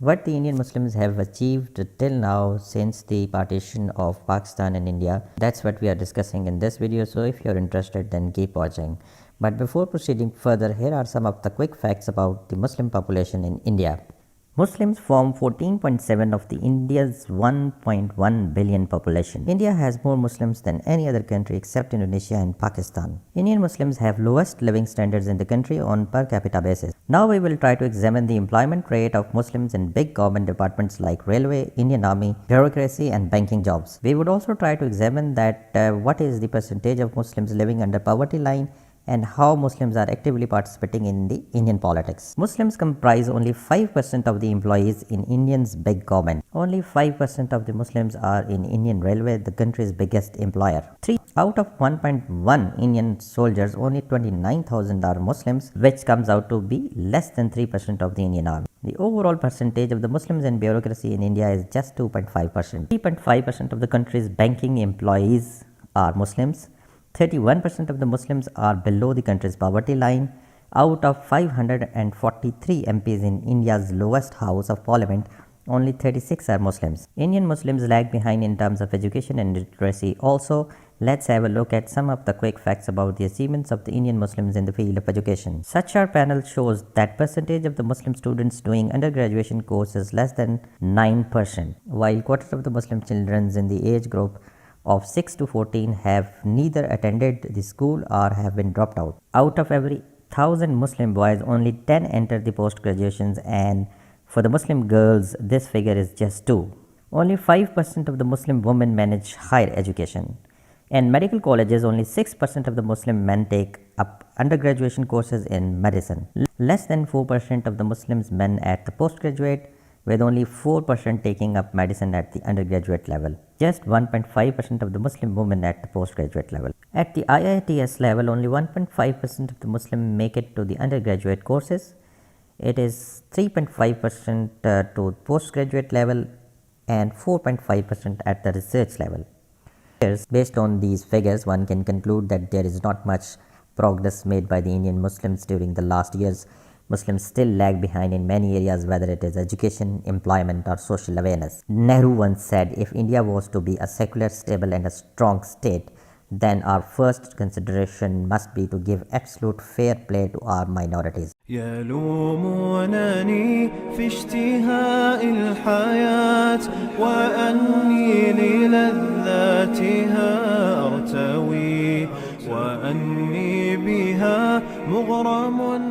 What the Indian Muslims have achieved till now since the partition of Pakistan and India, that's what we are discussing in this video. So if you're interested, then keep watching. But before proceeding further, here are some of the quick facts about the Muslim population in India. Muslims form 14.7% of the India's 1.1 billion population. India has more Muslims than any other country except Indonesia and Pakistan. Indian Muslims have lowest living standards in the country on per capita basis. Now we will try to examine the employment rate of Muslims in big government departments like railway, Indian army, bureaucracy and banking jobs. We would also try to examine that what is the percentage of Muslims living under poverty line and how Muslims are actively participating in the Indian politics. Muslims comprise only 5% of the employees in India's big government. Only 5% of the Muslims are in Indian Railway, the country's biggest employer. 3 out of 1.1 Indian soldiers, only 29,000 are Muslims, which comes out to be less than 3% of the Indian army. The overall percentage of the Muslims in bureaucracy in India is just 2.5%. 3.5% of the country's banking employees are Muslims. 31% of the Muslims are below the country's poverty line. Out of 543 MPs in India's lowest house of parliament, only 36 are Muslims. Indian Muslims lag behind in terms of education and literacy also. Let's have a look at some of the quick facts about the achievements of the Indian Muslims in the field of education. Such panel shows that percentage of the Muslim students doing undergraduate course is less than 9%, while quarter of the Muslim children in the age group of 6 to 14 have neither attended the school or have been dropped out. Out of every 1,000 Muslim boys, only 10 enter the post graduations, and for the Muslim girls, this figure is just 2. Only 5% of the Muslim women manage higher education. In medical colleges, only 6% of the Muslim men take up undergraduate courses in medicine. Less than 4% of the Muslims men at the postgraduate, with only 4% taking up medicine at the undergraduate level. Just 1.5% of the Muslim women at the postgraduate level. At the IITS level, only 1.5% of the Muslim make it to the undergraduate courses. It is 3.5% to postgraduate level and 4.5% at the research level. Based on these figures, one can conclude that there is not much progress made by the Indian Muslims during the last years. Muslims still lag behind in many areas, whether it is education, employment or social awareness. Nehru once said, if India was to be a secular, stable and a strong state, then our first consideration must be to give absolute fair play to our minorities. يلومونني في اشتهاء الحياة وأني للذاتها أرتوي وأني بها مغرم